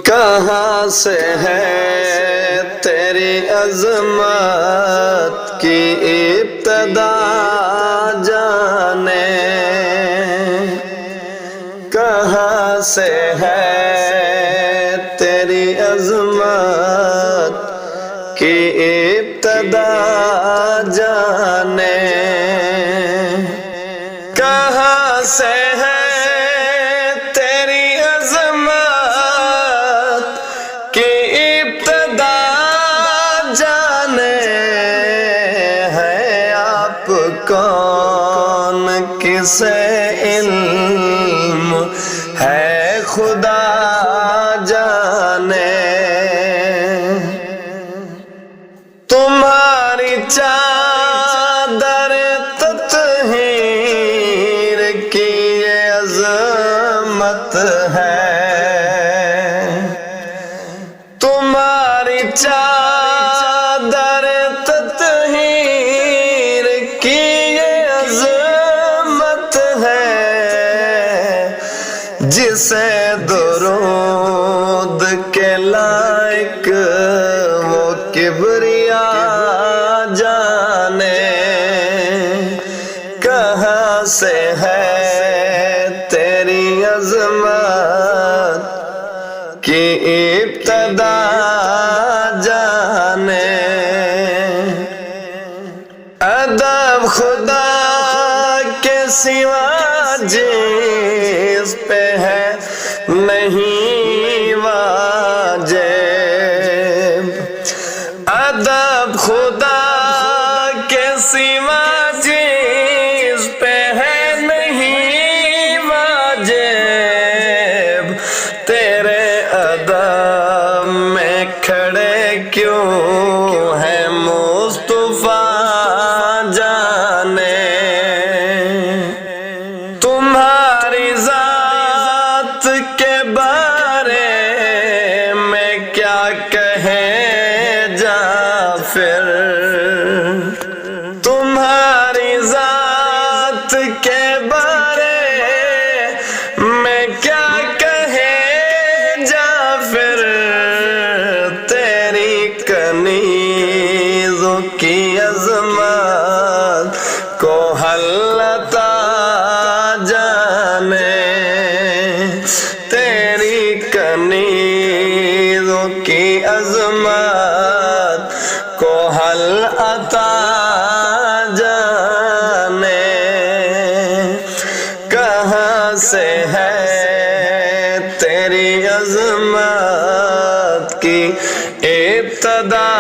کہاں سے ہے تیری عظمت کی ابتدا جانے، کہاں سے ہے تیری عظمت کی ابتدا جانے، کہاں سے ہے تیری عظمت کی ابتدا جانے، ہے آپ کون کسے علم ہے خدا جانے، تمہاری چادر تطہیر کی یہ عظمت ہے، تمہاری چادر تطہیر کی یہ عظمت ہے، جسے درود کے لائق وہ کبریا جانے، کہاں سے ہے تیری عظمت کی ابتدا جانے، ادب خدا کے سوا جس پہ ہے نہیں واجب، ادب خدا کے سوا جس پہ ہے نہیں واجب، تیرے ادب میں کھڑے کیوں ہے مصطفیٰ جانے، تمہاری ذات کے بارے میں کیا کہیں جعفر، تمہاری ذات کے بارے میں کیا کہیں جعفر، تیری کنیزوں کی عظمت کو حلتا جانے، تیری کنیزوں کی عظمت کو حل عطا جانے، کہاں سے ہے تیری عظمت کی ابتدا